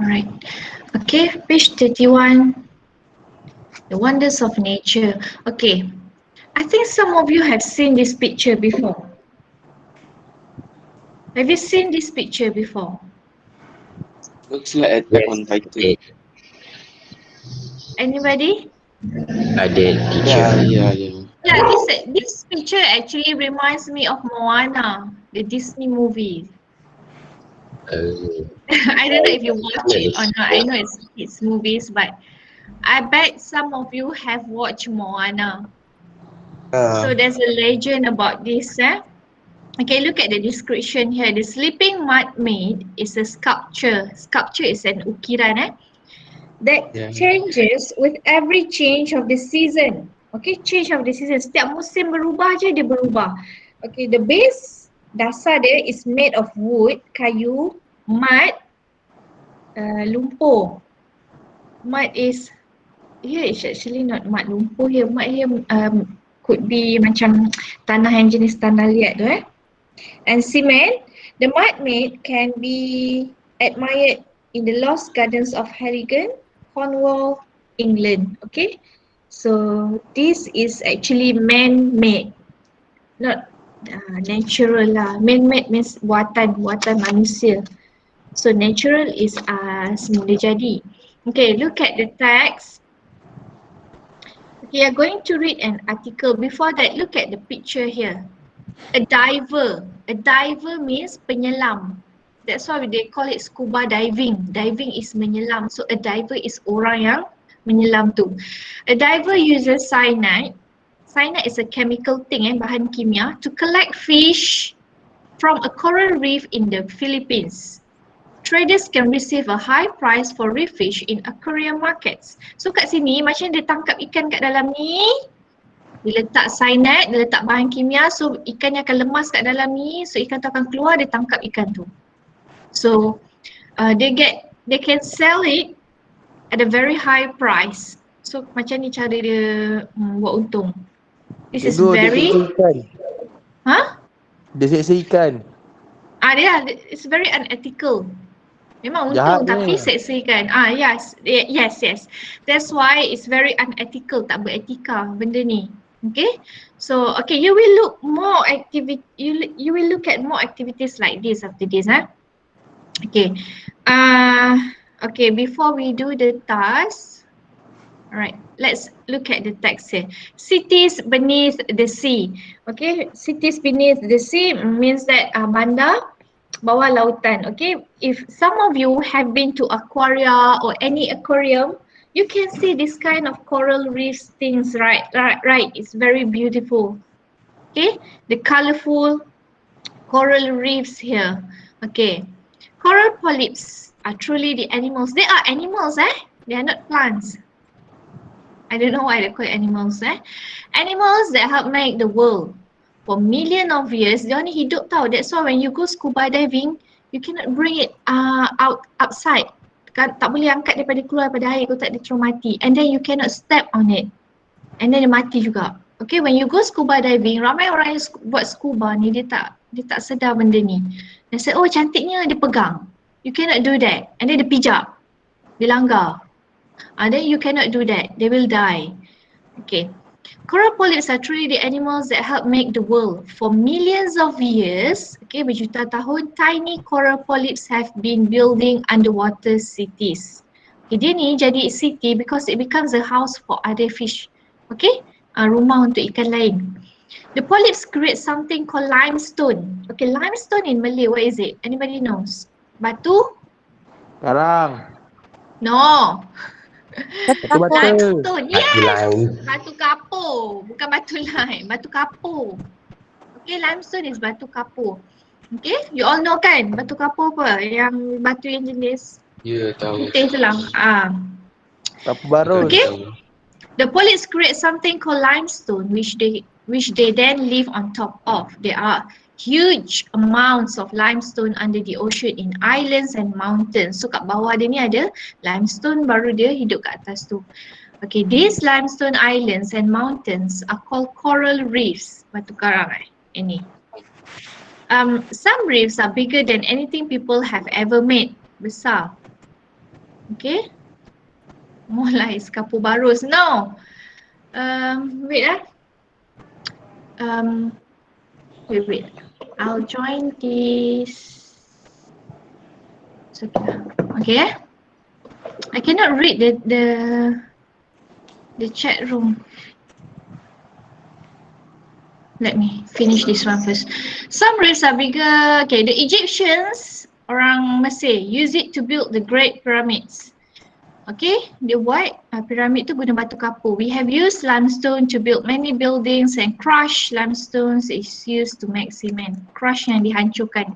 Alright. Okay, page 31. The wonders of nature. Okay. I think some of you have seen this picture before. Have you seen this picture before? Looks like Attack on Yes, Titan. Anybody? I did, teacher. Yeah. Yeah, this picture actually reminds me of Moana, the Disney movie. Oh, I don't know if you watch it or yes. not. I know it's movies, but I bet some of you have watched Moana. So there's a legend about this. Okay, look at the description here. The sleeping mermaid is a sculpture. Sculpture is an ukiran that Yeah. changes with every change of the season. Okay, change of the season. Setiap musim berubah je dia berubah. Okay, the base dasar dia is made of wood, kayu, mud, lumpur. Mud is here is actually not mud lumpur here. Mud here could be macam tanah yang jenis tanah liat tu And cement. The mermaid can be admired in the Lost Gardens of Harrigan, Cornwall, England. Okay, so this is actually man-made, not natural lah. Man-made means buatan manusia. So natural is semula jadi. Okay, look at the text. Okay, you're going to read an article. Before that, look at the picture here. A diver. A diver means penyelam. That's why they call it scuba diving. Diving is menyelam. So a diver is orang yang menyelam tu. A diver uses cyanide. Cyanide is a chemical thing, bahan kimia, to collect fish from a coral reef in the Philippines. Traders can receive a high price for reef fish in aquarium markets. So kat sini macam dia tangkap ikan kat dalam ni, dia letak cyanide, dia letak bahan kimia, so ikannya akan lemas kat dalam ni, so ikan tu akan keluar, dia tangkap ikan tu. So they can sell it at a very high price. So macam ni cara dia buat untung. This is very Dia seksa ikan. It's very unethical. Memang untung tapi seksa ikan. Yes. That's why it's very unethical, tak beretika benda ni. Okay, so you will look more you will look at more activities like this after this. Okay, before we do the task, alright, let's look at the text here. Cities beneath the sea. Okay, cities beneath the sea means that bandar bawah lautan. Okay, if some of you have been to aquaria or any aquarium, you can see this kind of coral reefs things, right? It's very beautiful. Okay, the colorful coral reefs here. Okay, coral polyps are truly the animals. They are animals, They are not plants. I don't know why they call it animals, Animals that help make the world. For millions of years, dia ni hidup tau. That's why when you go scuba diving, you cannot bring it outside. Tak boleh angkat daripada keluar daripada air, kau tak dia terus mati. And then you cannot step on it. And then dia mati juga. Okay, when you go scuba diving, ramai orang yang buat scuba ni, dia tak sedar benda ni. Dia say, oh cantiknya, dia pegang. You cannot do that. And then dia pijak. Dia langgar. And then you cannot do that. They will die. Okay. Coral polyps are truly the animals that help make the world. For millions of years, berjuta tahun, tiny coral polyps have been building underwater cities. Dia ni jadi city because it becomes a house for other fish. Rumah untuk ikan lain. The polyps create something called limestone. Limestone in Malay, what is it? Anybody knows? Batu? Karang. No. Batu. Limestone, yes! Batu kapur, bukan batu lime, batu kapur. Okay, limestone is batu kapur. Okay, you all know kan batu kapur apa? Yang batu yang jenis tahu. putih tu lah. Kapur baru. Okay, the polyps create something called limestone which they then live on top of. There are huge amounts of limestone under the ocean in islands and mountains. So kat bawah dia ni ada limestone, baru dia hidup kat atas tu. Okay, these limestone islands and mountains are called coral reefs. Batu karang ini. Some reefs are bigger than anything people have ever made. Besar. Okay. Mulai Scapobarus. No. Wait ah. Wait. I'll join this. It's okay. Okay. I cannot read the chat room. Let me finish this one first. Some reefs are bigger. Okay, the Egyptians, orang Mesir, use it to build the Great Pyramids. Okay, dia buat piramid tu guna batu kapur. We have used limestone to build many buildings and crushed limestones is used to make cement. Crush yang dihancurkan.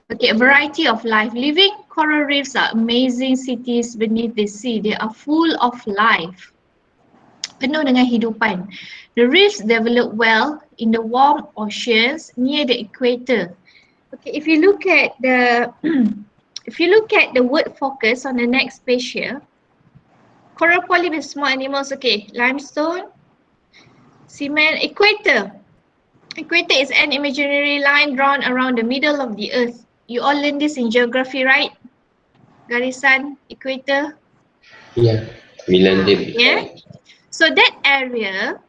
Okay, a variety of life. Living coral reefs are amazing cities beneath the sea. They are full of life. Penuh dengan hidupan. The reefs develop well in the warm oceans near the equator. Okay, if you look at the word focus on the next page here, coral polyp is small animals. Okay, limestone, cement, equator. Equator is an imaginary line drawn around the middle of the earth. You all learn this in geography, right? Garisan, equator. Yeah. We learned it before. Yeah. So that area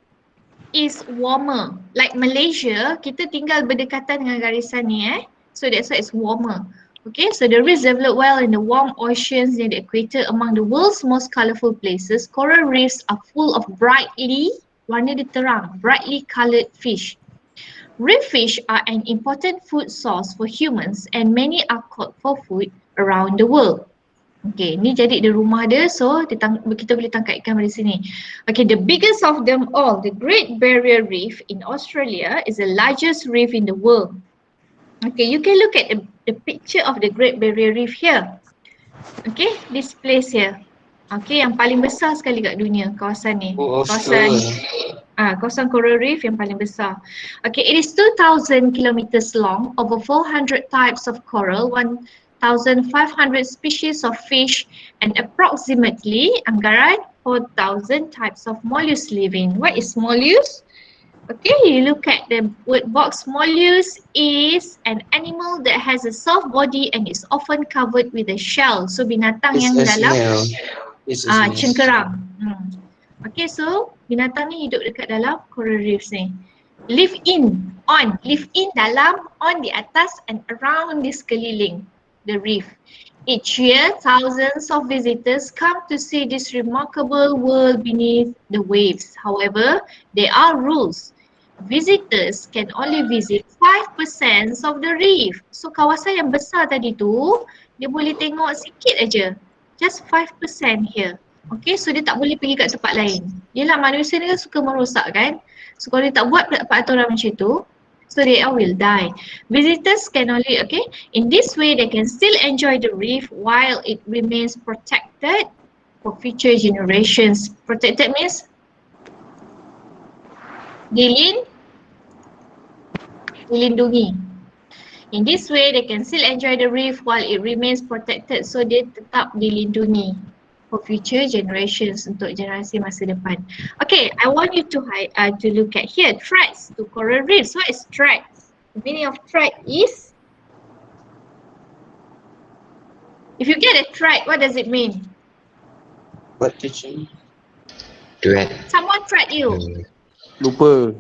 is warmer. Like Malaysia, kita tinggal berdekatan dengan garisan ni So that's why it's warmer. Okay, so the reefs develop well in the warm oceans near the equator. Among the world's most colourful places, coral reefs are full of warna dia terang, brightly coloured fish. Reef fish are an important food source for humans and many are caught for food around the world. Okay, ni jadi the rumah dia, so kita boleh tangkap ikan dari sini. Okay, the biggest of them all, the Great Barrier Reef in Australia is the largest reef in the world. Okay, you can look at the picture of the Great Barrier Reef here. Okay, this place here. Okay, yang paling besar sekali kat dunia, kawasan ni. Oh, Australia. Kawasan coral reef yang paling besar. Okay, it is 2,000 kilometers long, over 400 types of coral, 1,500 species of fish, and approximately anggaran 4,000 types of mollusks living. What is mollusk? Okay, you look at the word box. Mollusk is an animal that has a soft body and is often covered with a shell. So binatang yang dalam cengkerang. Okay, so binatang ni hidup dekat dalam coral reefs ni. Live in dalam, on di atas and around di sekeliling the reef. Each year, thousands of visitors come to see this remarkable world beneath the waves. However, there are rules. Visitors can only visit 5% of the reef. So kawasan yang besar tadi tu, dia boleh tengok sikit aja. Just 5% here. Okay, so dia tak boleh pergi kat tempat lain. Yelah, manusia ni kan suka merosak kan. So kalau dia tak buat peraturan macam tu, so they all will die. Visitors can only, okay, in this way they can still enjoy the reef while it remains protected for future generations. Protected means dilindungi. In this way they can still enjoy the reef while it remains protected. So dia tetap dilindungi for future generations, untuk generasi masa depan. Okay, I want you to look at here, threats to coral reefs. What is threat? The meaning of threat is, if you get a threat, what does it mean? What teaching? Threat. Someone threat you. Lupa.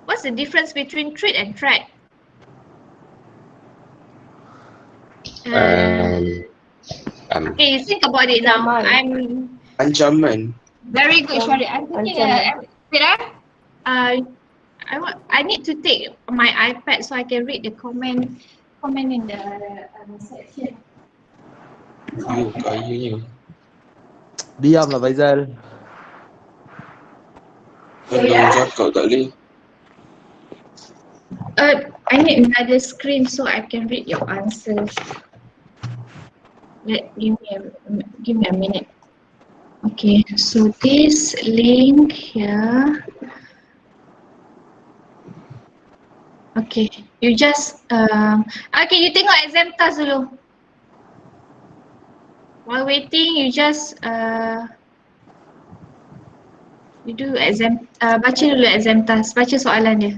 What's the difference between threat and threat? Okay, you think about it now. Ancaman. Very good, Syarif. I'm thinking I need to take my iPad so I can read the comment in the section. Kayunya. Diamlah Faizal. Jangan cakap tak boleh. I need another screen so I can read your answers. Give me a minute. Okay, so this link here. Okay, you just okay, you tengok exam task dulu. While waiting, you just you do exam, baca dulu exam task, baca soalan dia.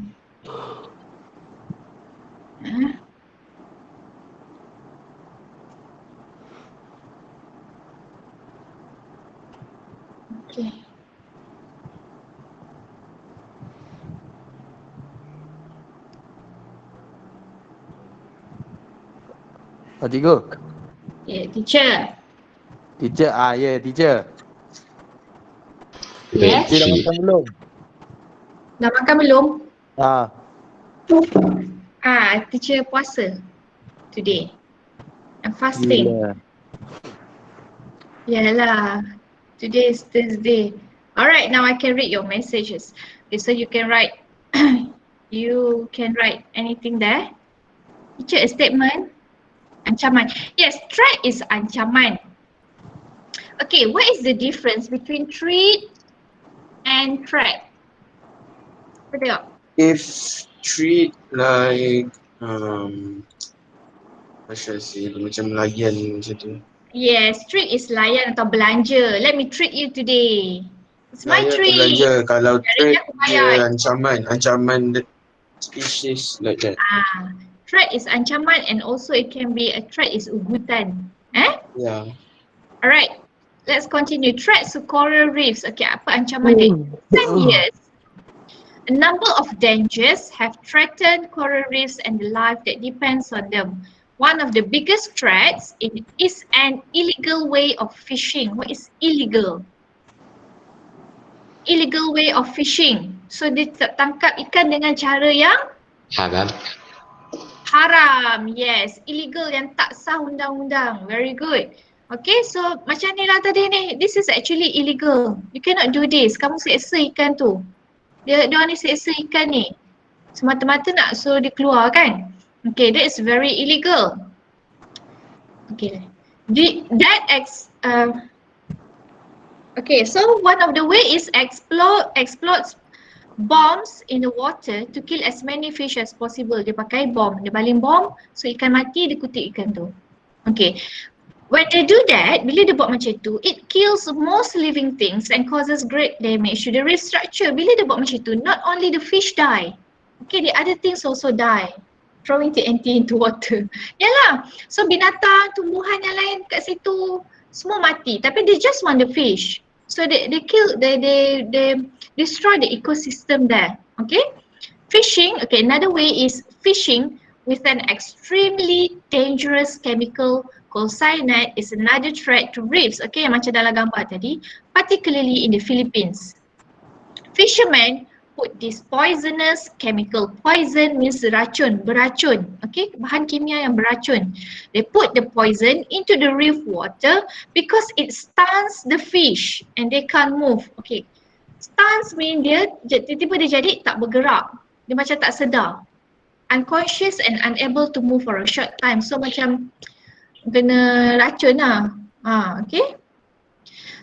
Okay. Cikgu. Yeah, teacher. Teacher, teacher. Yes. Teacher dah makan belum? Dah makan belum? Ah, Teacher puasa today. I'm fasting. gila. Yalah. Today is Thursday. Alright, now I can read your messages. Okay, so you can write you can write anything there. Teacher, a statement. Ancaman. Yes, threat is ancaman. Okay, what is the difference between threat and threat? Apa tengok? If treat like what should I say, macam layan macam tu. Yes, treat is layan atau belanja. Let me treat you today. It's my Layan atau treat. belanja. Kalau Hari treat ni aku bayar. dia ancaman the species like that. Threat is ancaman and also it can be a threat is ugutan. Yeah. Alright, let's continue. Threats to coral reefs. Okay, apa ancaman dia? In recent years, a number of dangers have threatened coral reefs and the life that depends on them. One of the biggest threats is an illegal way of fishing. What is illegal? Illegal way of fishing. So dia tangkap ikan dengan cara yang Haram. haram. Yes, illegal yang tak sah undang-undang. Very good. Okay, so macam ni lah tadi ni. This is actually illegal. You cannot do this. Kamu seksa ikan tu. Dia ni seksa ikan ni. Semata-mata nak suruh dia keluar kan? Okay, that is very illegal. Okay. Okay, so one of the way is explodes bombs in the water to kill as many fish as possible. Dia pakai bom, dia baling bom, so ikan mati, dia kutip ikan tu. Okay. When they do that, bila dia buat macam tu, it kills most living things and causes great damage to the reef structure. Bila dia buat macam tu, not only the fish die, okay, the other things also die. Throwing TNT into water. Yalah, so binatang, tumbuhan yang lain kat situ, semua mati. Tapi they just want the fish. So they kill, they destroy the ecosystem there. Okay? Fishing, okay, another way is fishing with an extremely dangerous chemical called cyanide is another threat to reefs. Okay, yang macam dalam gambar tadi, particularly in the Philippines. Fishermen put this poisonous chemical, poison means racun, beracun, okay, bahan kimia yang beracun. They put the poison into the reef water because it stuns the fish and they can't move. Okay, stuns mean dia tiba-tiba dia jadi tak bergerak, dia macam tak sedar, unconscious and unable to move for a short time. So macam kena racun lah. Okay.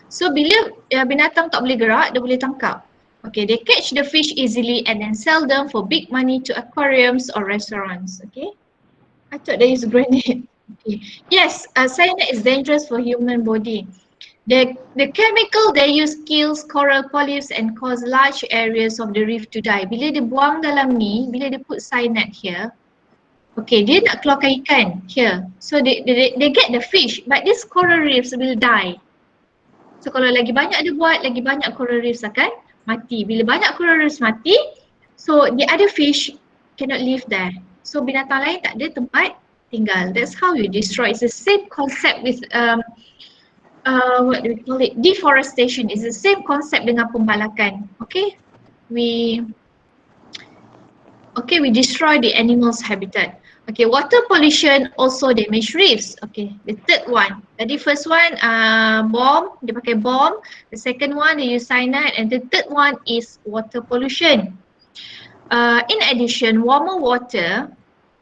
So bila binatang tak boleh gerak, dia boleh tangkap. Okay, they catch the fish easily and then sell them for big money to aquariums or restaurants. Okay, I thought there is grenade. Okay, yes, cyanide is dangerous for human body. The chemical they use kills coral polyps and cause large areas of the reef to die. Bila dia buang dalam ni, bila dia put cyanide here, okay, dia nak keluarkan ikan here. So they get the fish, but these coral reefs will die. So kalau lagi banyak dia buat, lagi banyak coral reefs akan mati. Bila banyak coral reefs mati, so the other fish cannot live there. So binatang lain tak ada tempat tinggal. That's how you destroy. It's the same concept with what do we call it? Deforestation. It's the same concept dengan pembalakan. Okay, we destroy the animals' habitat. Okay, water pollution also damage reefs. Okay, the third one. Tadi first one, bomb, dia pakai bomb. The second one, they use cyanide, and the third one is water pollution. In addition, warmer water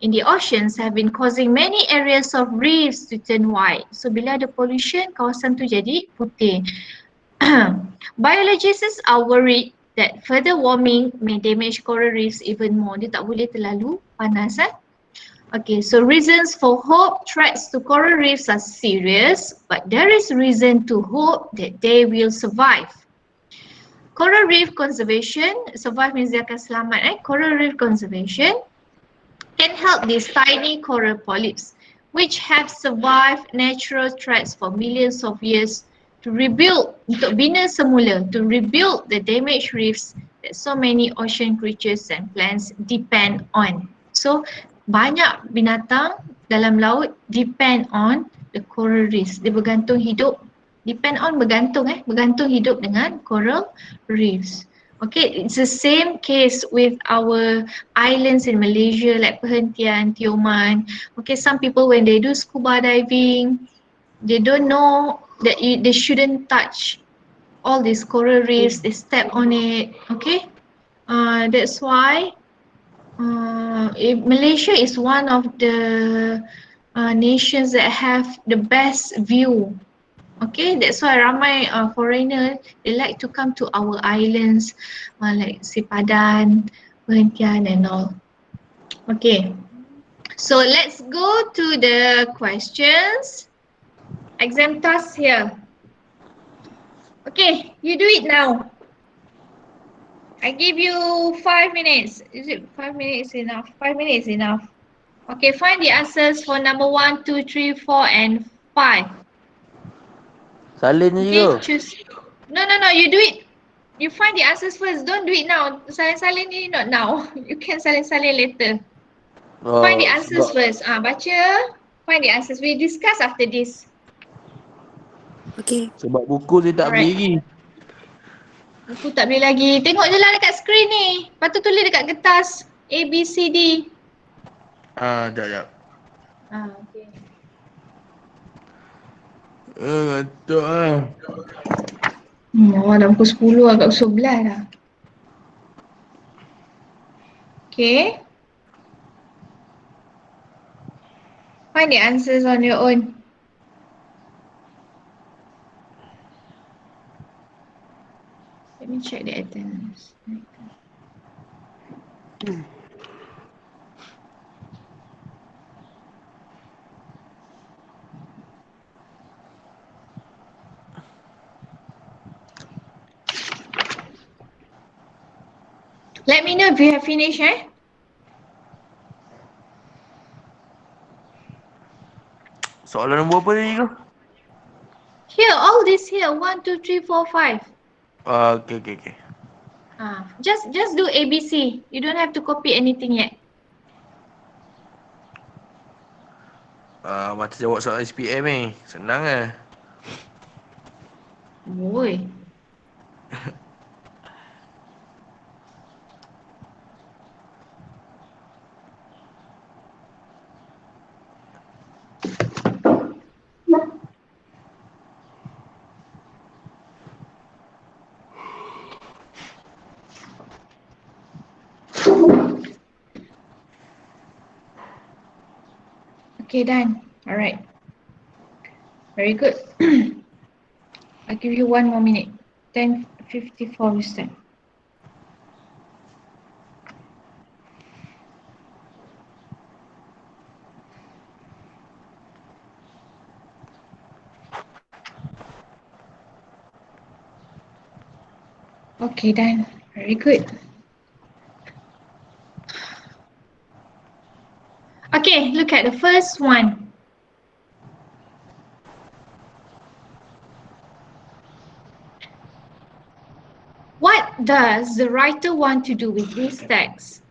in the oceans have been causing many areas of reefs to turn white. So bila ada pollution, kawasan tu jadi putih. Biologists are worried that further warming may damage coral reefs even more. Dia tak boleh terlalu panas. Okay, so reasons for hope, threats to coral reefs are serious, but there is reason to hope that they will survive. Coral reef conservation, survive means dia akan selamat. Coral reef conservation can help these tiny coral polyps, which have survived natural threats for millions of years to rebuild, untuk bina semula, to rebuild the damaged reefs that so many ocean creatures and plants depend on. So banyak binatang dalam laut depend on the coral reefs. Dia bergantung hidup, bergantung hidup dengan coral reefs. Okay, it's the same case with our islands in Malaysia like Perhentian, Tioman. Okay, some people when they do scuba diving, they don't know that they shouldn't touch all these coral reefs, they step on it, okay? That's why Malaysia is one of the nations that have the best view. Okay, that's why ramai foreigner, they like to come to our islands like Sipadan, Perhentian and all. Okay, so let's go to the questions. Exam task here. Okay, you do it now. I give you 5 minutes. Is it 5 minutes enough? 5 minutes enough. Okay, find the answers for number 1, 2, 3, 4 and 5. Salin je Okay, ke? choose. No, you do it. You find the answers first. Don't do it now. Salin-salin ni not now. You can salin-salin later. Find the answers first. Baca. Find the answers. We discuss after this. Okay. Sebab buku saya tak beli lagi. Buku tak boleh lagi. Tengok je lah dekat skrin ni. Lepas tu tulis dekat kertas. A, B, C, D. Sekejap. Okay. Ngantuk lah. Dah pukul 10 agak 11 dah. Okay. Find the answers on your own. Let me check the attendance. Let me know if you have finished, Soalan nombor apa tadi ke? Here, all this here. 1, 2, 3, 4, 5. Okay. Just do ABC. You don't have to copy anything yet. Macam jawab soalan SPM ni. Senang lah. Oi. Okay, done. Alright. Very good. I'll give you 1 more minute. 10:54 we start. Okay, done. Very good. Okay, look at the first one. What does the writer want to do with this text?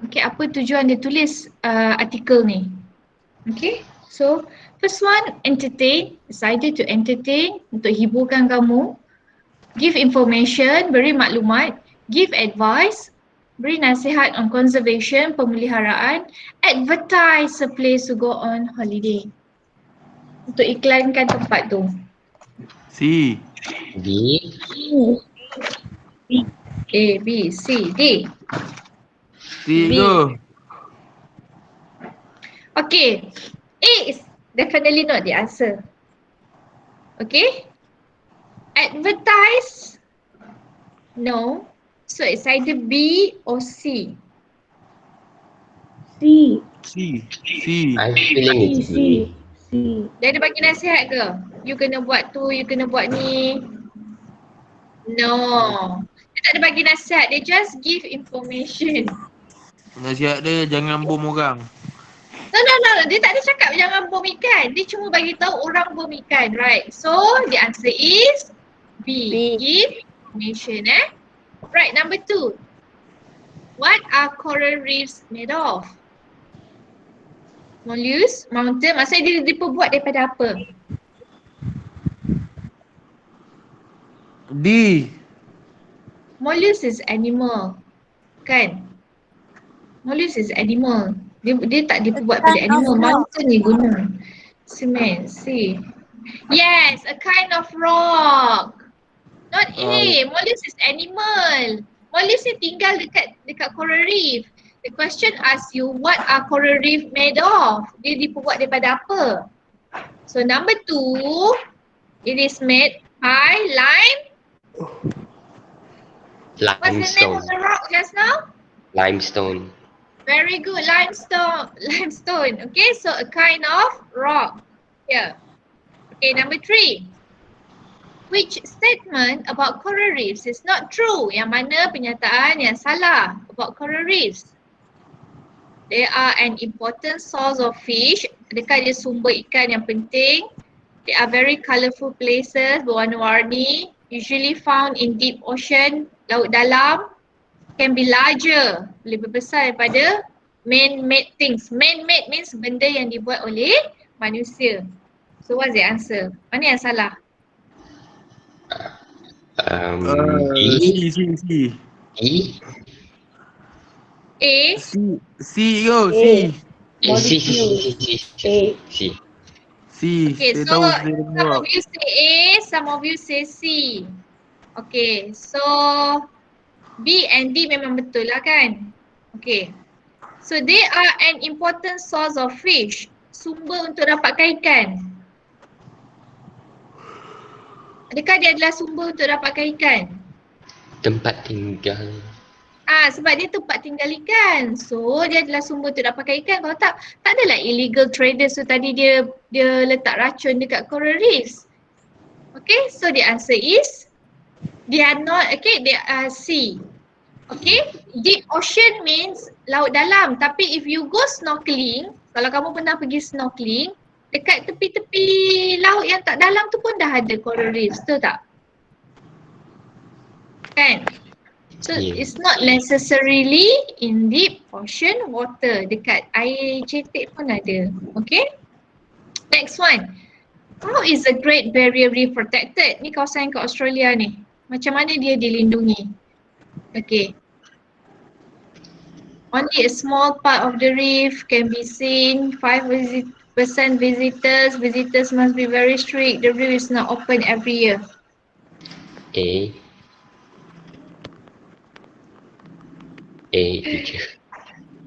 Okay, apa tujuan dia tulis artikel ni? Okay, so first one, entertain. It's either to entertain, untuk hiburkan kamu. Give information, beri maklumat. Give advice, beri nasihat on conservation, pemeliharaan. Advertise a place to go on holiday, untuk iklankan tempat tu. D. A, B, C, D. C B. ke? Okay, A is definitely not the answer. Okay, advertise, no. So it's either B or C. C. I'm feeling it's B. Dia ada bagi nasihat ke? You kena buat tu, you kena buat ni. No. Dia tak ada bagi nasihat, dia just give information. Nasihat dia jangan bom orang. No, No. Dia tak ada cakap jangan bom ikan. Dia cuma bagi tahu orang bom ikan, right? So the answer is B. Give information, Right, number 2. What are coral reefs made of? Mollusks, mountain, maksudnya dia diperbuat daripada apa? D. Mollusks is animal, kan? Mollusks is animal. Dia tak diperbuat pada animal. Mountain ni guna cement. C. Yes, a kind of rock. Not A. Mollusks is animal. Mollusks ni tinggal dekat coral reef. The question asks you what are coral reef made of? Dia diperbuat daripada apa? So number 2, it is made by lime. What's the name of Limestone. the rock just now? Limestone. Very good, limestone. Okay, so a kind of rock. Here. Okay, number 3. Which statement about coral reefs is not true? Yang mana pernyataan yang salah about coral reefs? They are an important source of fish. Adakah dia sumber ikan yang penting? They are very colourful places, berwarna-warni. Usually found in deep ocean, laut dalam. Can be larger, lebih besar daripada man-made things. Man-made means benda yang dibuat oleh manusia. So what's the answer? Mana yang salah? D. C. E. A. C go, C. C. Okay, Saya so tahu saya some jawab. of you say A, some of you say C. Okay, so B and D memang betul lah kan? Okay. So they are an important source of fish. Sumber untuk dapatkan ikan. Adakah dia adalah sumber untuk dapatkan ikan? Tempat tinggal. Sebab dia tempat tinggal ikan. So dia adalah sumber untuk dapatkan ikan. Kalau tak adalah illegal traders tu tadi dia letak racun dekat coral reefs. Okay, so the answer is they are not, okay, they are C. Okay, deep ocean means laut dalam. Tapi if you go snorkeling, kalau kamu pernah pergi snorkeling, dekat tepi-tepi laut yang tak dalam tu pun dah ada coral reefs, betul tak? Kan? So it's not necessarily in deep ocean water. Dekat air cetek pun ada. Okay? Next one. How is the Great Barrier Reef protected? Ni kawasan kat Australia ni. Macam mana dia dilindungi? Okay. Only a small part of the reef can be seen. 5% visitors. Visitors must be very strict. The reef is not open every year. A. Teacher.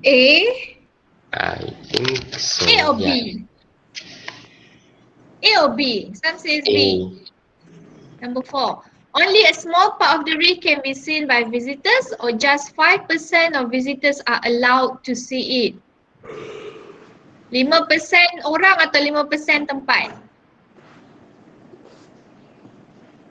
A? I think so. A or Yeah. B? A or B? Some says B. Number 4. Only a small part of the reef can be seen by visitors, or just 5% of visitors are allowed to see it? 5% orang atau 5% tempat?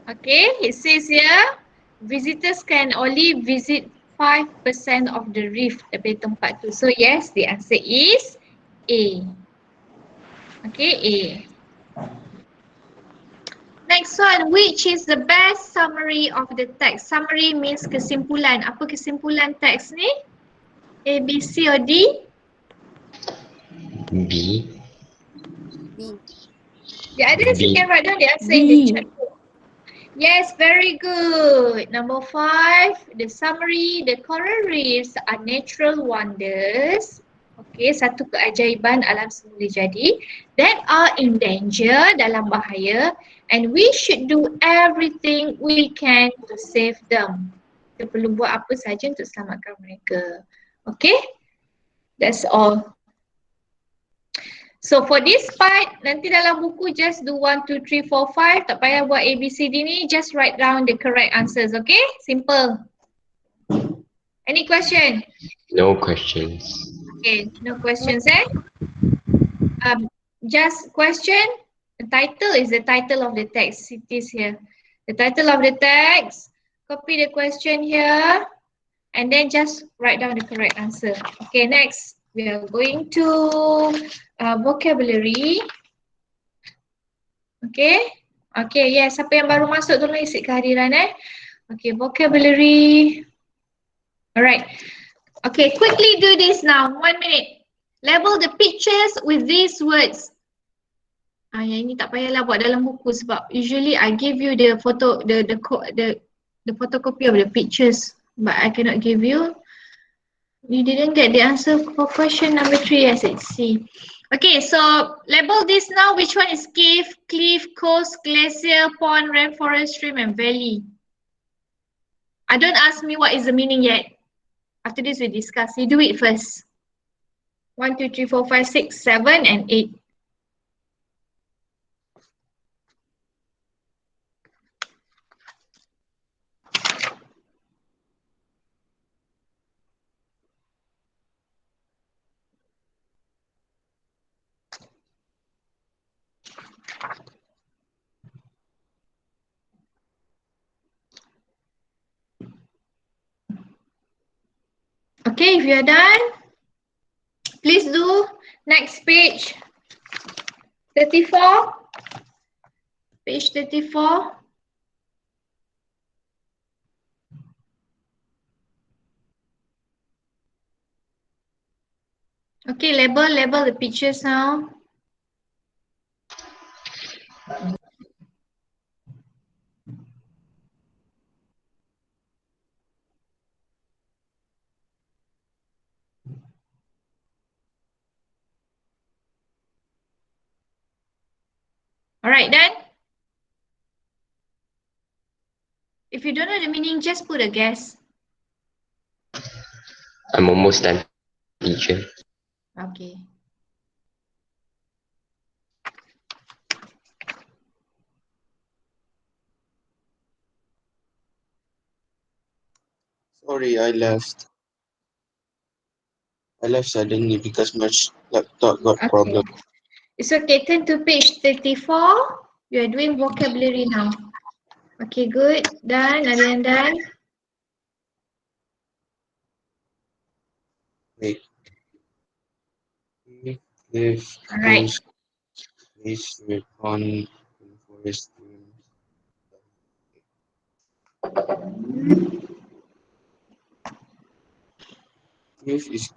Okay, it says here, visitors can only visit 5% of the reef daripada tempat tu. So yes, the answer is A. Okay, A. Next one, which is the best summary of the text? Summary means kesimpulan. Apa kesimpulan teks ni? A, B, C or D? B. The others you B. can write down the answer in the chat. Yes, very good. Number 5, the summary, the coral reefs are natural wonders. Okay, satu keajaiban alam semula jadi that are in danger, dalam bahaya, and we should do everything we can to save them. Kita perlu buat apa saja untuk selamatkan mereka. Okay, that's all. So for this part, nanti dalam buku just do 1, 2, 3, 4, 5. Tak payah buat ABCD ni, just write down the correct answers, okay? Simple. Any question? No questions. Okay, no questions just question. The title is the title of the text. It is here. The title of the text. Copy the question here. And then just write down the correct answer. Okay, next. We are going to vocabulary. Okay. Okay, yes. Siapa yang baru masuk tolong isi kehadiran Okay, vocabulary. Alright. Okay, quickly do this now. 1 minute. Label the pictures with these words. Yang ini tak payahlah buat dalam buku sebab usually I give you the photo, the photocopy of the pictures, but I cannot give you. You didn't get the answer for question number 3. Yes, it's C. Okay, so label this now. Which one is cave, cliff, coast, glacier, pond, rainforest, stream, and valley? Don't ask me what is the meaning yet. After this, we discuss. You do it first. 1, 2, 3, 4, 5, 6, 7, and 8. Okay, if you are done, please do next page 34. Page 34. Okay, label the pictures now. Alright, done? If you don't know the meaning, just put a guess. I'm almost done, teacher. Okay. Sorry, I left. I left suddenly because my laptop got problem. It's okay, turn to page 34. You are doing vocabulary now. Okay, good. Done. Ada yang done? Wait. If Alright. please on forest. If is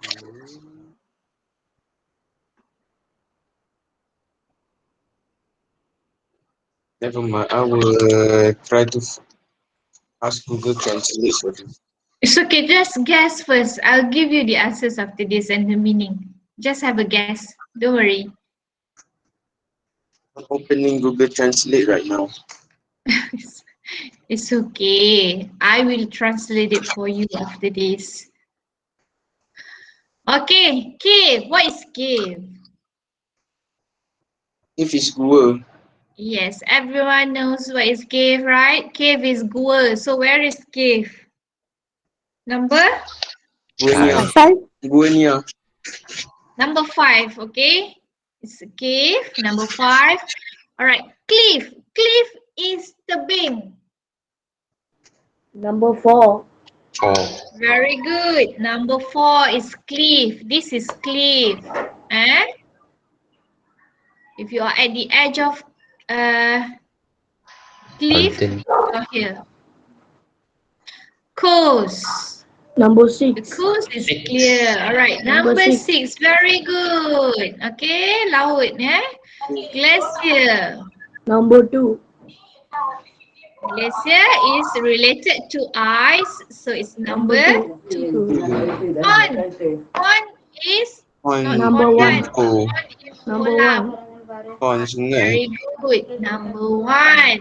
never mind. I will try to ask Google Translate for this. It's okay, just guess first. I'll give you the answers after this and the meaning. Just have a guess. Don't worry. I'm opening Google Translate right now. It's okay. I will translate it for you after this. Okay, cave. What is cave? If is gua. Yes, everyone knows what is cave, right? Cave is gua. So where is cave? Number? Guanya. Five. Guanya. Number 5, okay? It's a cave. Number 5. All right. Cliff. Cliff is tebing. Number 4. Very good. Number 4 is cliff. This is cliff. If you are at the edge of cliff, you are here. Coast. Number The 6. coast is clear. All right. Number 6. Very good. Okay. Laut, Glacier. Number 2. Glacier is related to ice, so it's number 2. Pond is not Number pond. 1. Oh, Pond is Number kolam. 1. pond sungai. Very good. Number 1.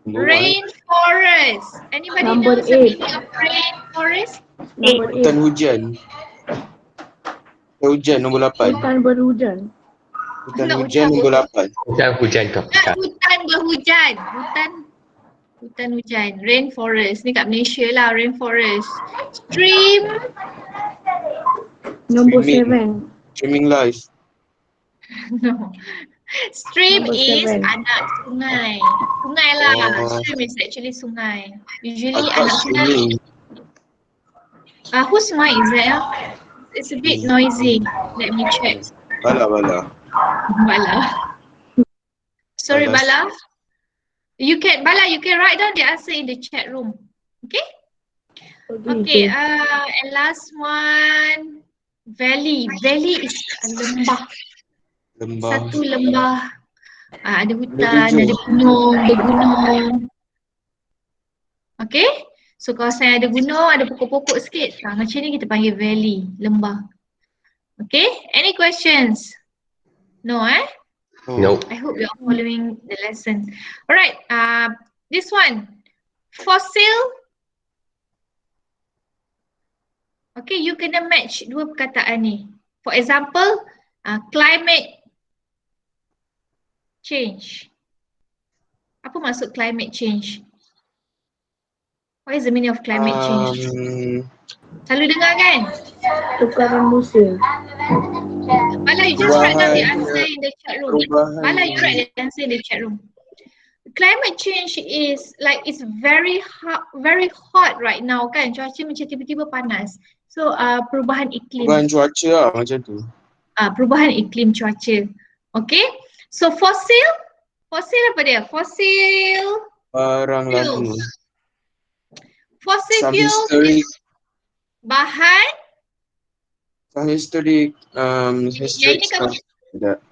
Number 1. Rainforest. Anybody Number knows the 8. meaning of rainforest? Number Hutan 8. hujan. Hujan nombor 8. Hutan berhujan. Hutan Not hujan nombor 8. Hujan kau. Not hutan berhujan. Hutan hujan. Rainforest. Ni kat Malaysia lah, rainforest. Stream. Number Swimming. 7. Swimming life. No. Stream Number is 7. anak sungai. Sungai lah. Oh. Stream is actually sungai. I Usually thought anak sungai. swimming. Whose mic is that? it's a bit noisy. Let me check. Bala. Bala. Sorry, Bala. You can write down the answer in the chat room. Okay? Okay, and last one, valley. Valley is a lembah. Satu lembah. Ada hutan, ada gunung, bergunung. Okay? So kawasan yang ada gunung, ada pokok-pokok sikit. Macam ni kita panggil valley, lembah. Okay? Any questions? No, eh? No. I hope you are following the lesson. Alright, this one, fossil. Okay, you kena match dua perkataan ni. For example, climate change. Apa maksud climate change? What is the meaning of climate change? Selalu dengar kan? Tukaran musim. Bala, you just write down the answer in the chat room. Bala, you write the answer in the chat room. Climate change is like it's very hot right now kan. Cuaca macam tiba-tiba panas. So perubahan iklim. Perubahan cuaca lah macam tu. Perubahan iklim cuaca. Okay. So fossil apa dia? Fossil Barang fuels. lama. Fossil Some fuel historic. is bahan. Some historic Yang ini kalau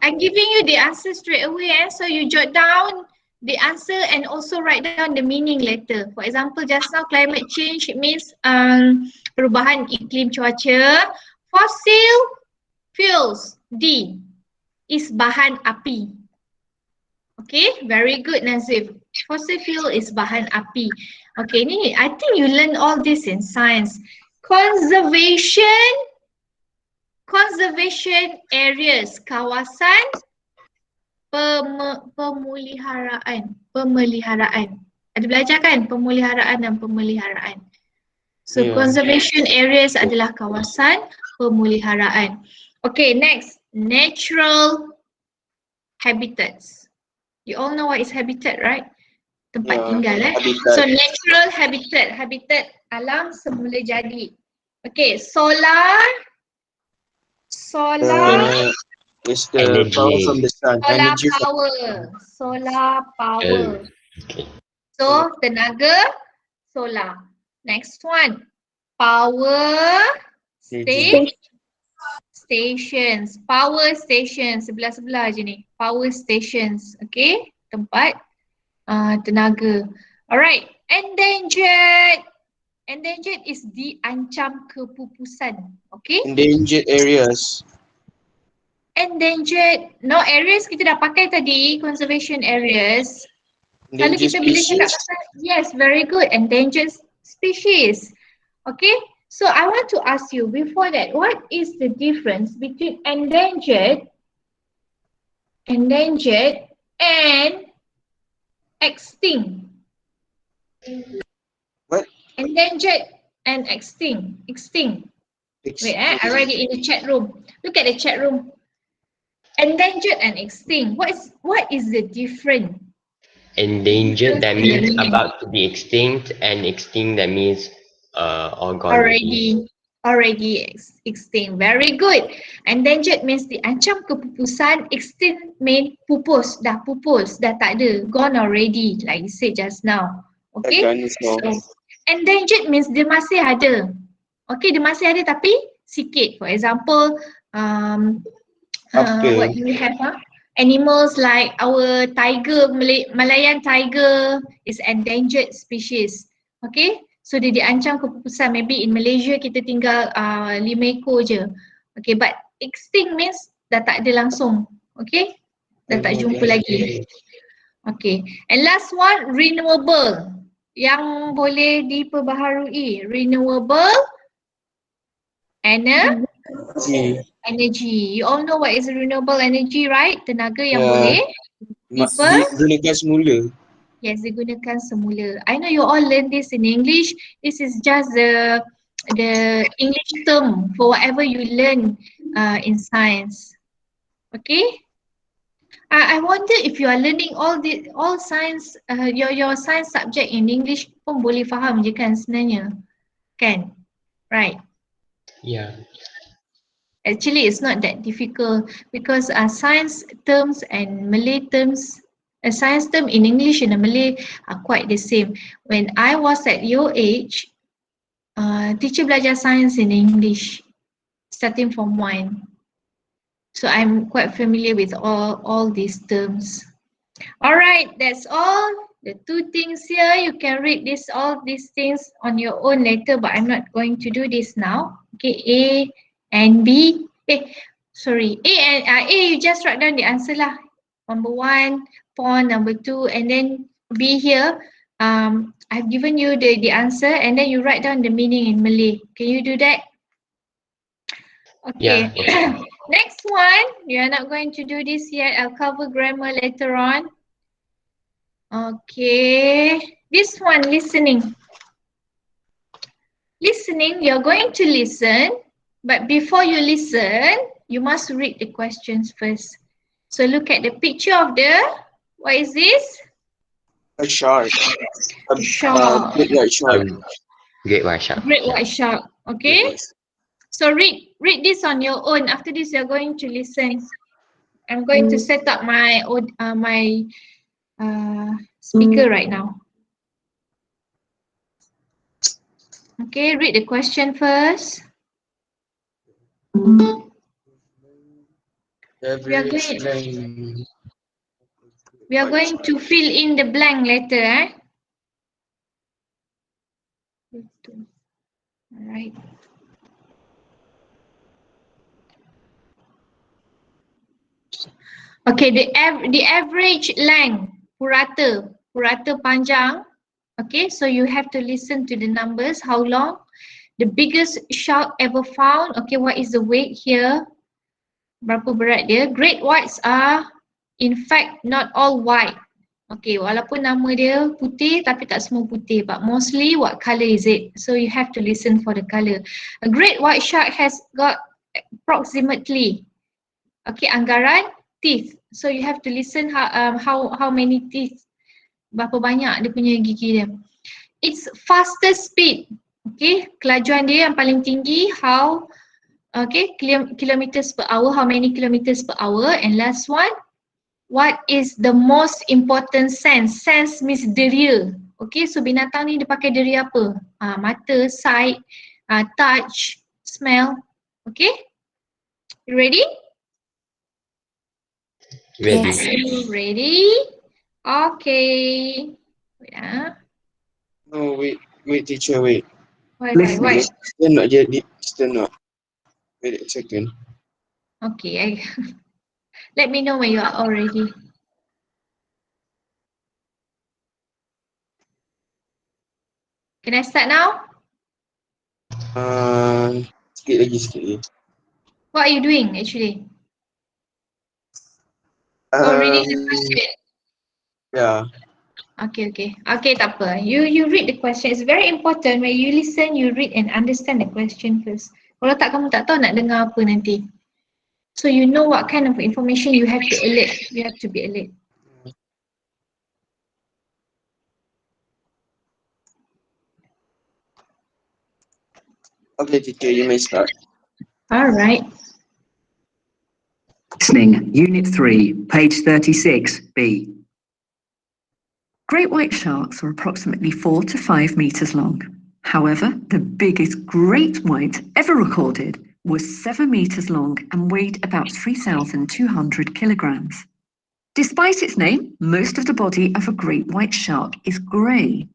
I'm giving you the answer straight away, so you jot down the answer and also write down the meaning later. For example, just now climate change, it means perubahan iklim cuaca. Fossil fuels, D, is bahan api. Okay, very good Nazif. Fossil fuel is bahan api. Okay, ni I think you learn all this in science. Conservation areas, kawasan pemeliharaan. Ada belajar kan? Pemeliharaan dan pemeliharaan. So conservation areas adalah kawasan pemeliharaan. Okay, next, natural habitats. You all know what is habitat, right? Tempat tinggal, habitat. So natural habitat alam semula jadi. Okay, solar is the Energy. power from the sun. Solar power. Okay. So tenaga solar. Next one, power stations. Power stations, sebelah-sebelah je ni. Power stations, okay? Tempat tenaga. Alright, endangered is diancam kepupusan, okay? Endangered areas. Endangered, no, areas kita dah pakai tadi, conservation areas. Kalau kita bila cakap pasal, yes, very good, endangered species. Okay, so I want to ask you before that, what is the difference between endangered and extinct? What? Endangered and extinct. Wait, I write it in the chat room. Look at the chat room. Endangered and extinct. What is the difference? Endangered, that means about to be extinct, and extinct, that means all gone. Already extinct. Very good. Endangered means diancam kepupusan. Extinct means pupus, dah tak ada, gone already, like you said just now. Okay. So, endangered means dia masih ada. Okay, dia masih ada tapi sikit. For example, what do we have? Animals like our tiger, Malayan tiger is endangered species. Okay, so dia diancam kepupusan. Maybe in Malaysia kita tinggal 5 ekor je. Okay, but extinct means dah tak ada langsung. Okay, dah tak jumpa lagi. Okay, and last one, renewable. Yang boleh diperbaharui, renewable energy. You all know what is renewable energy, right? Tenaga yang boleh digunakan semula. Yes, digunakan semula. I know you all learn this in English. This is just the English term for whatever you learn in science. Okay? I wonder if you are learning all science, your science subject in English pun boleh faham je kan sebenarnya, kan? Right? Yeah. Actually, it's not that difficult because science terms and Malay terms, a science term in English and Malay are quite the same. When I was at your age, teacher belajar science in English, starting from 1. So I'm quite familiar with all these terms. All right, that's all. The 2 things here, you can read all these things on your own later, but I'm not going to do this now. Okay, A and B. Sorry, A and A, you just write down the answer lah. Number 1, pond, number 2, and then B here. I've given you the answer, and then you write down the meaning in Malay. Can you do that? Okay. Yeah. Next one, we are not going to do this yet. I'll cover grammar later on. Okay. This one, listening. Listening, you're going to listen, but before you listen, you must read the questions first. So look at the picture of what is this? A shark. A shark. Great white shark. Great white shark. Great white shark. Okay. So read this on your own. After this, you're going to listen. I'm going to set up my speaker right now. Okay, read the question first. We are going to fill in the blank later. All right. Okay, the average length, purata panjang. Okay, so you have to listen to the numbers. How long? The biggest shark ever found. Okay, what is the weight here? Berapa berat dia? Great whites are, in fact, not all white. Okay, walaupun nama dia putih, tapi tak semua putih. But mostly, what color is it? So you have to listen for the color. A great white shark has got approximately, okay, anggaran teeth. So you have to listen how many teeth. Berapa banyak dia punya gigi dia. Its fastest speed. Okay, kelajuan dia yang paling tinggi, kilometers per hour, how many kilometers per hour. And last one, what is the most important sense? Sense means deria. Okay, so binatang ni dia pakai deria apa? Mata, sight, touch, smell. Okay, you ready? Ready. Yes. Ready? Okay. Wait. No, wait, teacher, wait. Why? Still not yet. Still not. Wait a second. Okay. Let me know when you are all ready. Can I start now? Sikit lagi. What are you doing actually? Reading the question. Yeah. Okay, tak apa. You read the question. It's very important when you listen, you read and understand the question first. Kalau tak, kamu tak tahu nak dengar apa nanti. So you know what kind of information you have to alert. You have to be alert. Okay, teacher, you may start. All right. Listening, Unit 3, page 36, B. Great white sharks are approximately 4 to 5 meters long. However, the biggest great white ever recorded was 7 meters long and weighed about 3,200 kilograms. Despite its name, most of the body of a great white shark is grey.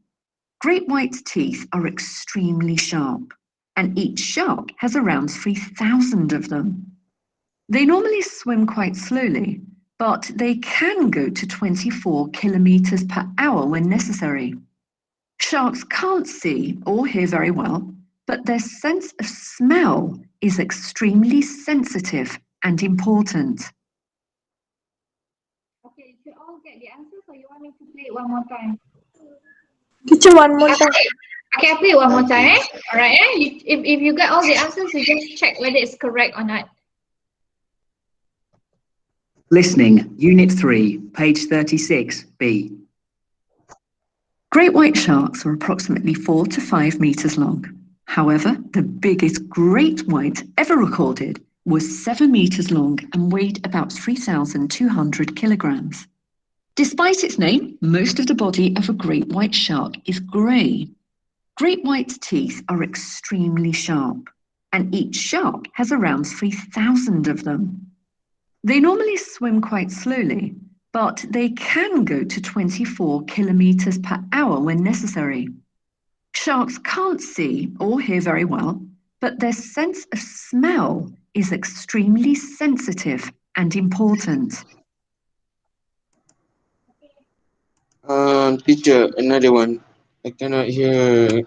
Great white's teeth are extremely sharp, and each shark has around 3,000 of them. They normally swim quite slowly, but they can go to 24 kilometers per hour when necessary. Sharks can't see or hear very well, but their sense of smell is extremely sensitive and important. Okay, you all get the answers, or you want me to play it one more time? Teacher, one more time. Okay, I'll play it one more time. All right. If you get all the answers, you just check whether it's correct or not. Listening, Unit 3, page 36, B. Great white sharks are approximately 4 to 5 meters long. However, the biggest great white ever recorded was 7 meters long and weighed about 3,200 kilograms. Despite its name, most of the body of a great white shark is grey. Great white teeth are extremely sharp, and each shark has around 3,000 of them. They normally swim quite slowly, but they can go to 24 kilometers per hour when necessary. Sharks can't see or hear very well, but their sense of smell is extremely sensitive and important. Teacher, another one. I cannot hear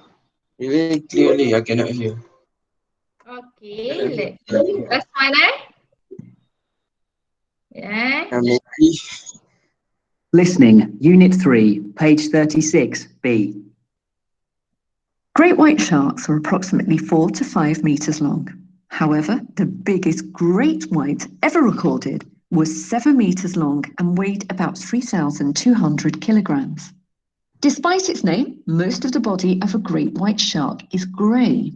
really clearly. I cannot hear. Okay, let's do first one, Yeah. Maybe. Listening, Unit 3, page 36, B. Great white sharks are approximately 4 to 5 meters long. However, the biggest great white ever recorded was 7 meters long and weighed about 3,200 kilograms. Despite its name, most of the body of a great white shark is grey.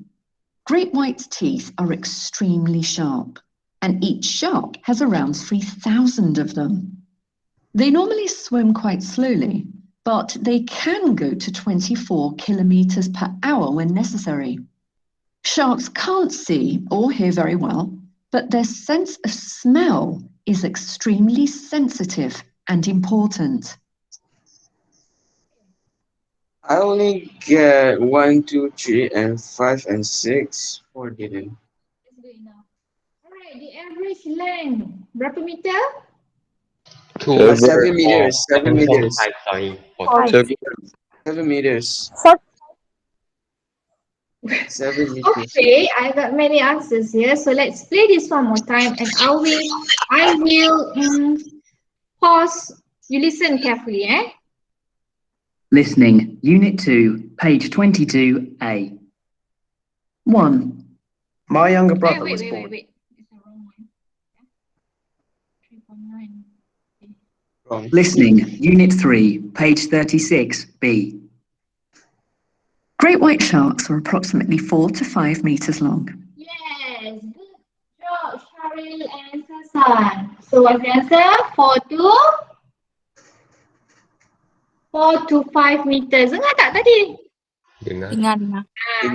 Great white teeth are extremely sharp, and each shark has around 3,000 of them. They normally swim quite slowly, but they can go to 24 kilometers per hour when necessary. Sharks can't see or hear very well, but their sense of smell is extremely sensitive and important. I only get 1, 2, 3, and 5 and 6. 4 didn't. That's good enough. Alright, the average length berapa meter? 7 meters. 7 meters. 5, sorry. 7 meters. 7 meters. Okay, I got many answers here. So let's play this one more time, and I will pause. You listen carefully, Listening, Unit 2, page 22A. 1. My younger brother was wait. born. It's the wrong one. 3.9. Wrong. Listening, Unit 3, page 36B. Great white sharks are approximately 4 to 5 meters long. Yes, good job, Sharil and Sasan. So what's the answer? 4 to 5 meters. Dengar tak tadi? Dengar.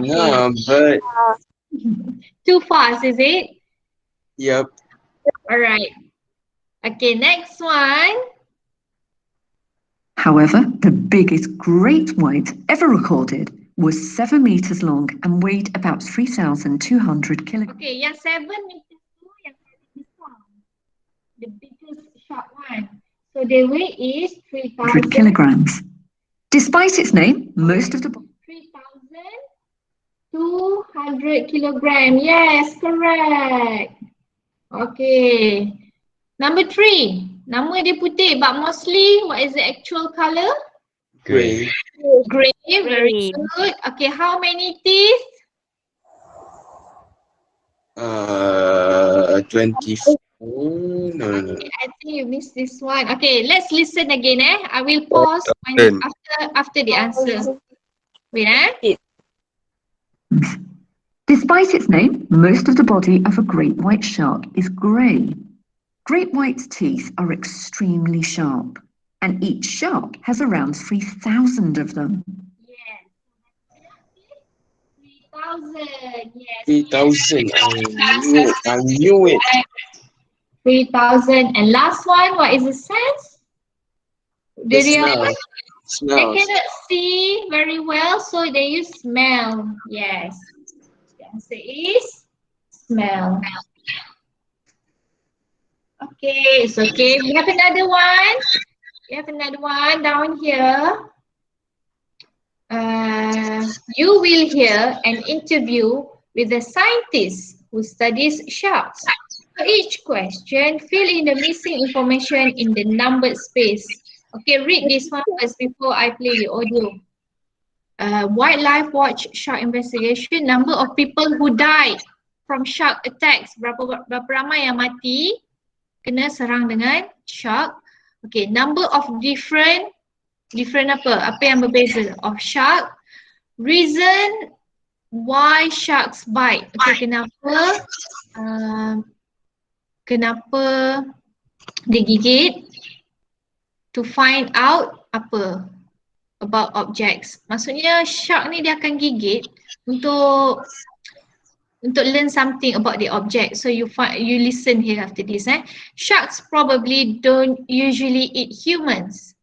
Yeah, but Too fast, is it? yep. Alright. Okay, next one. However, the biggest great white ever recorded was 7 meters long and weighed about 3,200 kilograms. Okay, yang 7 meters tu yang paling besar. The biggest shark one. So the weight is 3,000 kilograms. Despite its name, most of the 3,200 kilogram. Yes, correct. Okay. Number 3. Nama dia putih, but mostly what is the actual color? Gray. Grey. Very good. Okay, how many teeth? 24. No. Okay, I think you missed this one. Okay, let's listen again. I will pause when, after the answer. Wait. Despite its name, most of the body of a great white shark is grey. Great white teeth are extremely sharp, and each shark has around 3,000 of them. Yes. 3,000. Yes. 3,000. I knew it. 3,000. And last one, what is the sense? The smell. They cannot see very well, so they use smell. Yes. The answer is smell. Okay, it's okay. We have another one. Down here. You will hear an interview with a scientist who studies sharks. For each question, fill in the missing information in the numbered space. Okay, read this one first before I play the audio. Wildlife Watch shark investigation. Number of people who died from shark attacks. Berapa ramai yang mati kena serang dengan shark. Okay, number of different apa yang berbeza of shark. Reason why sharks bite. Okay, kenapa kenapa dia gigit, to find out apa about objects. Maksudnya shark ni dia akan gigit untuk learn something about the object. So you listen here after this. Sharks probably don't usually eat humans.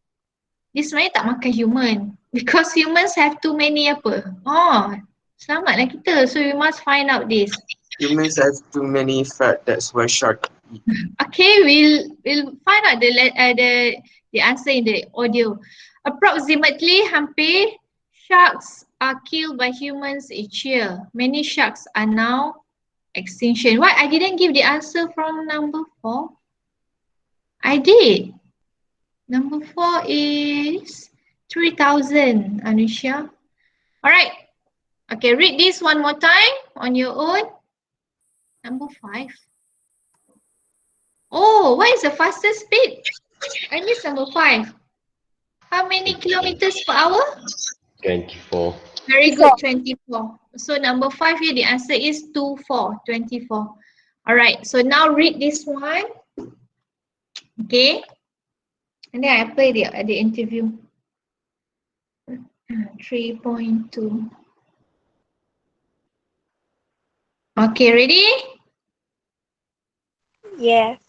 Dia sebenarnya tak makan human because humans have too many apa? Oh, selamatlah kita. So we must find out this. Humans have too many fat, that's why shark eat. Okay, we'll find out the answer in the audio. Approximately hampir sharks are killed by humans each year. Many sharks are now extinction. What? I didn't give the answer from number 4. I did. Number 4 is 3,000, Anusha. Alright. Okay, read this one more time on your own. Number 5. Oh, what is the fastest speed? I missed number 5. How many kilometers per hour? 24. Very good, 24. So number 5 here, the answer is 24. Alright, so now read this one. Okay. And then I play the interview. 3.2. Okay, ready? Yes.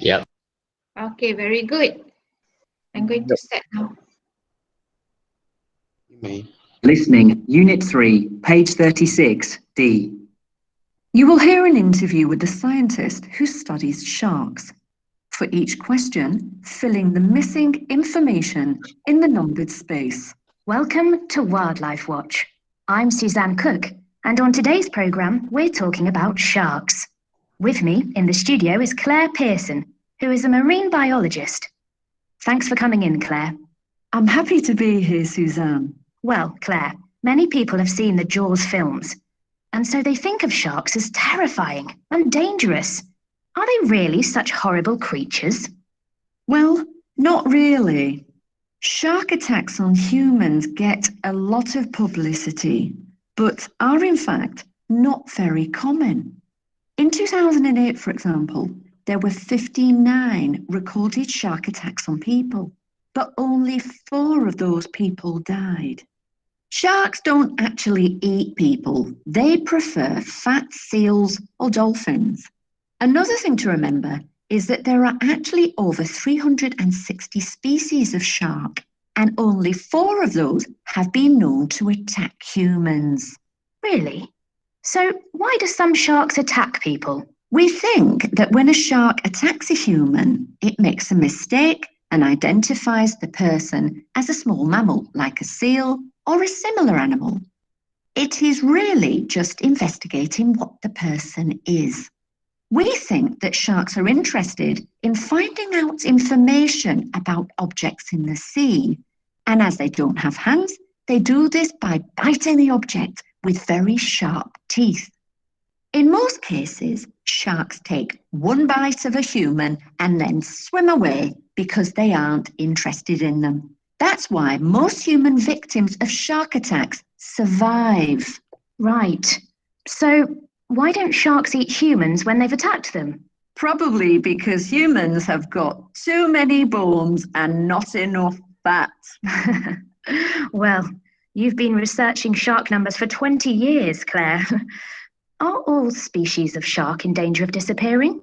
Yep. Okay, very good. I'm going to start now. You may. Listening, Unit 3, page 36, D. You will hear an interview with the scientist who studies sharks. For each question, fill in the missing information in the numbered space. Welcome to Wildlife Watch. I'm Suzanne Cook, and on today's programme, we're talking about sharks. With me in the studio is Claire Pearson, who is a marine biologist. Thanks for coming in, Claire. I'm happy to be here, Suzanne. Well, Claire, many people have seen the Jaws films, and so they think of sharks as terrifying and dangerous. Are they really such horrible creatures? Well, not really. Shark attacks on humans get a lot of publicity, but are in fact not very common. In 2008, for example, there were 59 recorded shark attacks on people, but only 4 of those people died. Sharks don't actually eat people. They prefer fat seals or dolphins. Another thing to remember is that there are actually over 360 species of shark, and only 4 of those have been known to attack humans. Really? So why do some sharks attack people? We think that when a shark attacks a human, it makes a mistake and identifies the person as a small mammal, like a seal or a similar animal. It is really just investigating what the person is. We think that sharks are interested in finding out information about objects in the sea, and as they don't have hands, they do this by biting the object with very sharp teeth. In most cases, sharks take one bite of a human and then swim away because they aren't interested in them. That's why most human victims of shark attacks survive. Right. So why don't sharks eat humans when they've attacked them? Probably because humans have got too many bones and not enough fat. Well, you've been researching shark numbers for 20 years, Claire. Are all species of shark in danger of disappearing?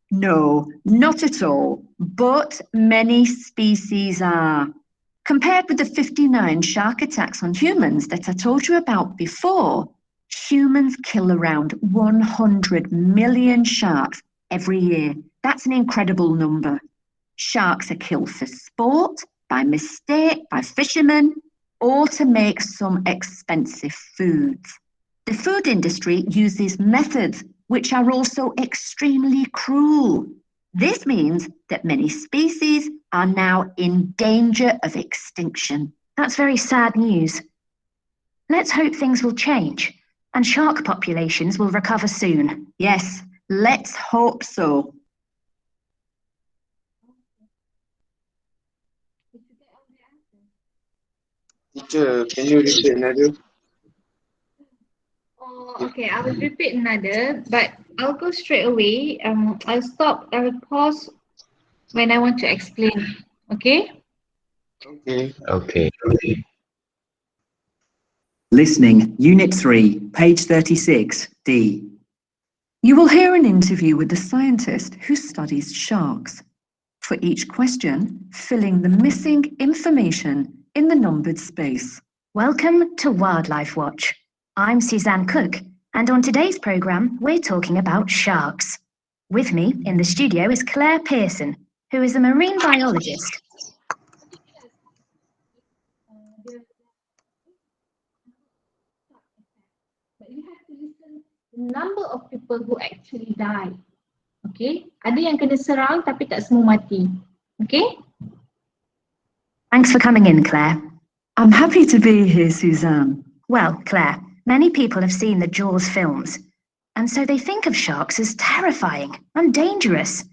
No, not at all, but many species are. Compared with the 59 shark attacks on humans that I told you about before, humans kill around 100 million sharks every year. That's an incredible number. Sharks are killed for sport, by mistake, by fishermen, or to make some expensive foods. The food industry uses methods which are also extremely cruel. This means that many species are now in danger of extinction. That's very sad news. Let's hope things will change and shark populations will recover soon. Yes, let's hope so. Teacher, can you repeat another? Oh, okay, I will repeat another, but I'll go straight away. I'll stop. I'll pause when I want to explain. Okay? Okay. Okay. Listening, Unit 3, page 36, D. You will hear an interview with the scientist who studies sharks. For each question, fill in the missing information in the numbered space. Welcome to Wildlife Watch. I'm Suzanne Cook, and on today's programme, we're talking about sharks. With me in the studio is Claire Pearson, who is a marine biologist. But you have to listen the number of people who actually died. Okay? Ada yang kena serang tapi tak semua mati. Okay? Thanks for coming in, Claire. I'm happy to be here, Suzanne. Well, Claire, many people have seen the Jaws films, and so they think of sharks as terrifying and dangerous.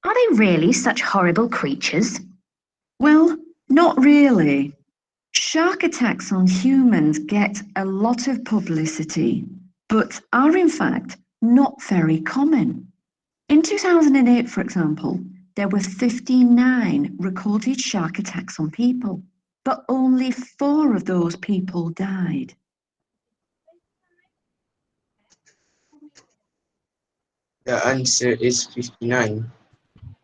Are they really such horrible creatures? Well, not really. Shark attacks on humans get a lot of publicity, but are in fact not very common. In 2008, for example, there were 59 recorded shark attacks on people, but only 4 of those people died. The answer is 59.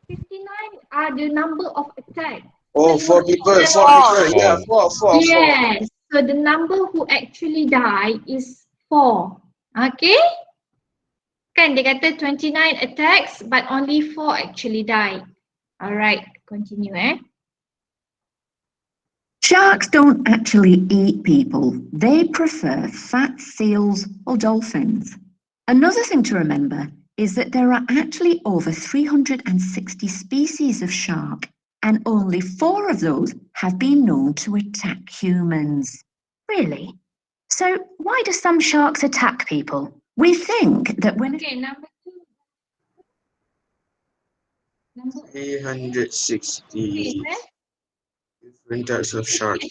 59 are the number of attacks. Oh, 4 people. 4 people. Yeah, 4. Yes. So the number who actually died is 4. Okay? Kan dia kata 29 attacks but only 4 actually died. Alright, continue Sharks don't actually eat people. They prefer fat seals or dolphins. Another thing to remember is that there are actually over 360 species of shark, and only 4 of those have been known to attack humans. Really? So why do some sharks attack people? We think that when... Okay, number 2. Number 360 different types of shark.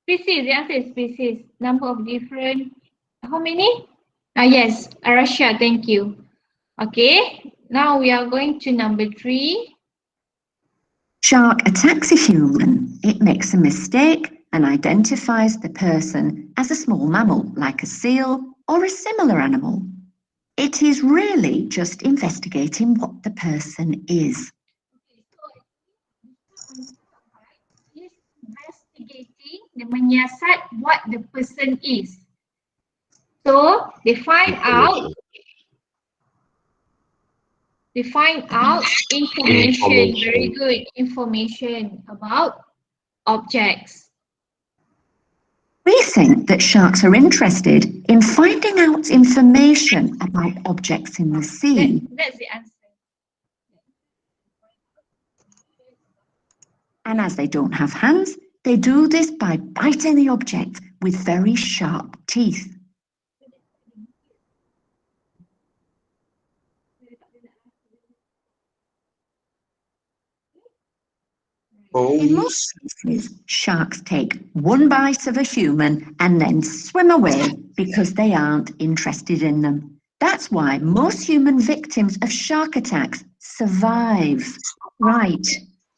Species, the answer is species. Number of different, how many? Yes, Russia, thank you. Okay, now we are going to number 3. Shark attacks a human. It makes a mistake and identifies the person as a small mammal, like a seal or a similar animal. It is really just investigating what the person is. Is investigating, dia menyiasat what the person is. So they find out information, very good information about objects. We think that sharks are interested in finding out information about objects in the sea. That's the answer. And as they don't have hands, they do this by biting the object with very sharp teeth. In most cases, sharks take one bite of a human and then swim away because they aren't interested in them. That's why most human victims of shark attacks survive. Right.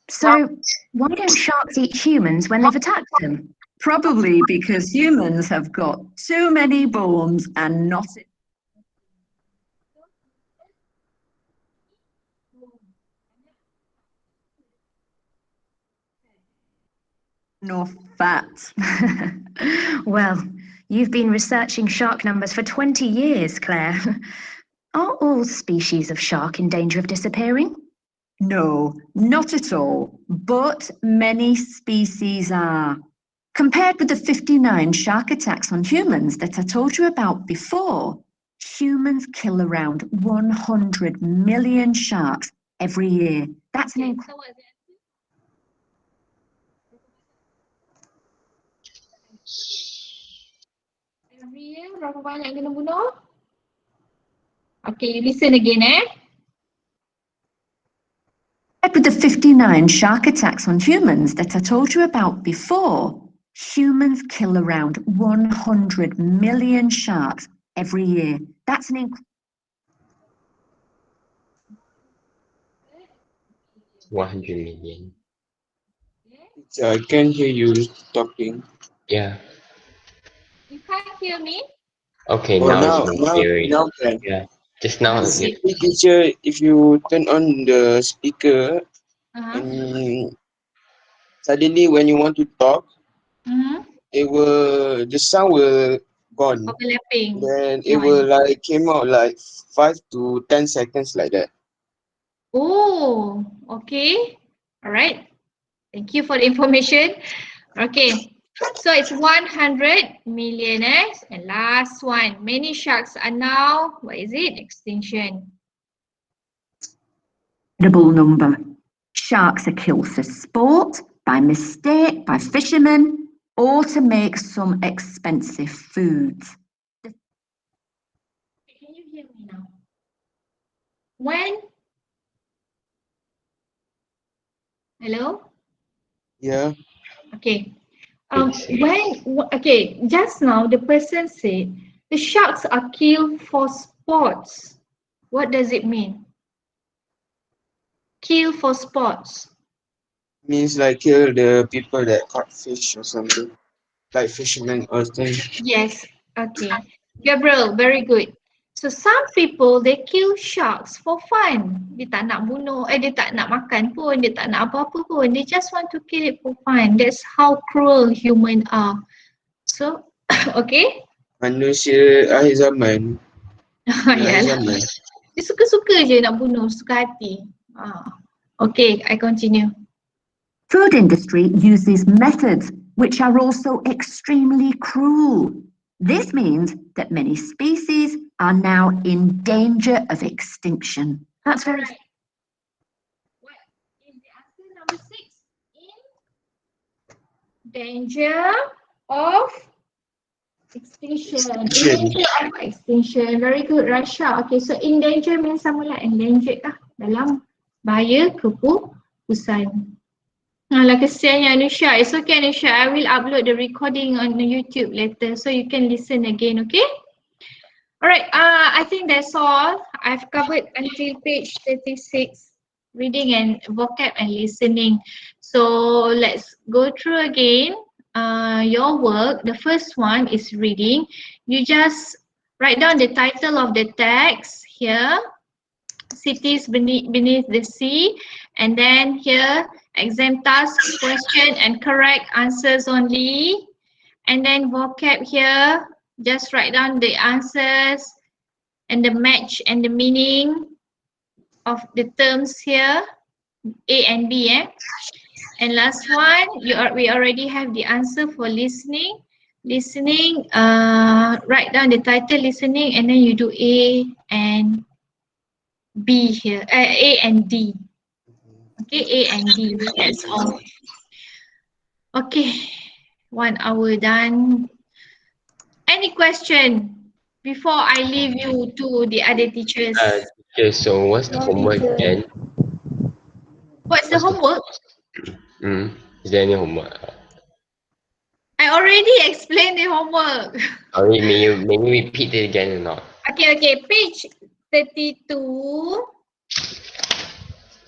So why don't sharks eat humans when they've attacked them? Probably because humans have got too many bones and not enough fat. Well, you've been researching shark numbers for 20 years, Claire. Are all species of shark in danger of disappearing? No, not at all, but many species are. Compared with the 59 shark attacks on humans that I told you about before, humans kill around 100 million sharks every year. That's an incredible. Every year, berapa banyak kena bunuh? Okay, you listen again With the 59 shark attacks on humans that I told you about before, humans kill around 100 million sharks every year. That's an incredible. 100 million. I can hear you talking. Yeah. You can't hear me? Okay, Oh, now it's now, more now, clear. now can. Yeah. Just now. Okay. Yeah. Teacher, if you turn on the speaker Uh-huh. and suddenly when you want to talk, Mm-hmm. the sound will gone. Overlapping. Then it will like came out like 5 to 10 seconds like that. Oh, okay. All right. Thank you for the information. Okay. So it's 100 million, eh? And last one. Many sharks are now, what is it? Extinction. Incredible number. Sharks are killed for sport, by mistake, by fishermen, or to make some expensive foods. Can you hear me now? When? Hello? Yeah. Okay. It's Okay, just now the person said the sharks are killed for sports. What does it mean? Kill for sports. Means like kill the people that caught fish or something. Like fishermen or thing. Yes. Okay. Gabriel, very good. So some people they kill sharks for fun. Dia tak nak bunuh, dia tak nak makan pun, dia tak nak apa-apa pun. They just want to kill it for fun. That's how cruel humans are. So, okay. Manusia akhir zaman. Akhir Yalah. zaman. Dia suka-suka je nak bunuh, suka hati. Okay, I continue. Food industry uses methods which are also extremely cruel. This means that many species are now in danger of extinction. That's very right. What is the answer number 6? In danger of extinction. In danger of extinction. Very good, Rasha. Okay, so in danger means sama lah endangered lah. Dalam bahaya keputusan. Alah, kesiannya Anusha. It's okay, Anusha. I will upload the recording on the YouTube later so you can listen again, okay? Alright, I think that's all. I've covered until page 36, reading and vocab and listening. So let's go through again. Your work, the first one is reading. You just write down the title of the text here. Cities beneath the sea, and then here exam task, question and correct answers only, and then vocab here, just write down the answers and the match and the meaning of the terms here, A and B, and last one, we already have the answer for listening. Write down the title listening, and then you do A and B here, A and D. Okay, A and D, that's all. Okay, 1 hour done. Any question before I leave you to the other teachers? Teacher, so what's the homework then? What's the homework? Is there any homework? I already explained the homework. Sorry, may you repeat it again or not? Okay, page 32.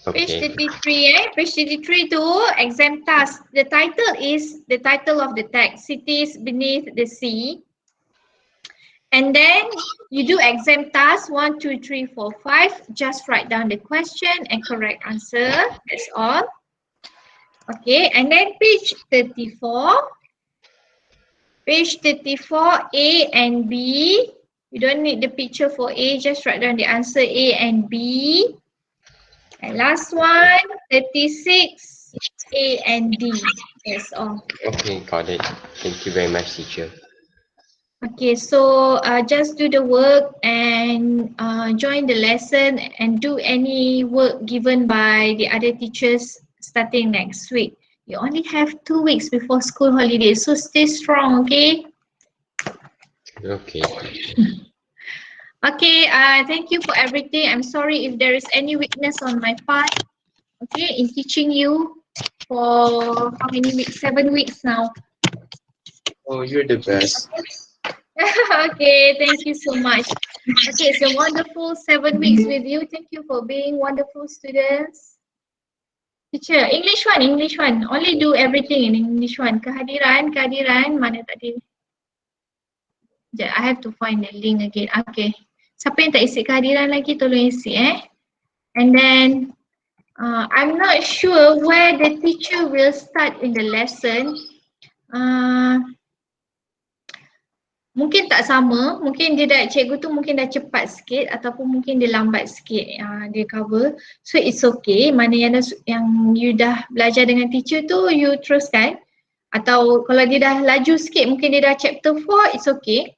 Okay. Page 33, page 33 to exam task. The title is the title of the text, Cities Beneath the Sea. And then you do exam task 1, 2, 3, 4, 5. Just write down the question and correct answer. That's all. Okay, and then page 34. Page 34, A and B. You don't need the picture for A, just write down the answer A and B. And last one, 36, A and D. That's all. Okay, got it. Thank you very much, teacher. Okay, so just do the work and join the lesson and do any work given by the other teachers starting next week. You only have 2 weeks before school holidays, so stay strong, okay? Okay. Okay, thank you for everything. I'm sorry if there is any weakness on my part, okay, in teaching you for how many weeks? 7 weeks now. Oh, you're the best. Okay, thank you so much. Okay, it's a wonderful 7 weeks with you. Thank you for being wonderful students. Teacher, English one. Only do everything in English one. Kehadiran, mana tadi? Sekejap, I have to find the link again. Okay. Siapa yang tak isi kehadiran lagi, tolong isi And then, I'm not sure where the teacher will start in the lesson. Mungkin tak sama, mungkin cikgu tu mungkin dah cepat sikit ataupun mungkin dia lambat sikit dia cover. So it's okay, mana yang you dah belajar dengan teacher tu you teruskan. Atau kalau dia dah laju sikit, mungkin dia dah chapter 4, it's okay.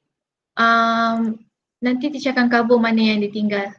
Nanti teacher akan cover mana yang ditinggal.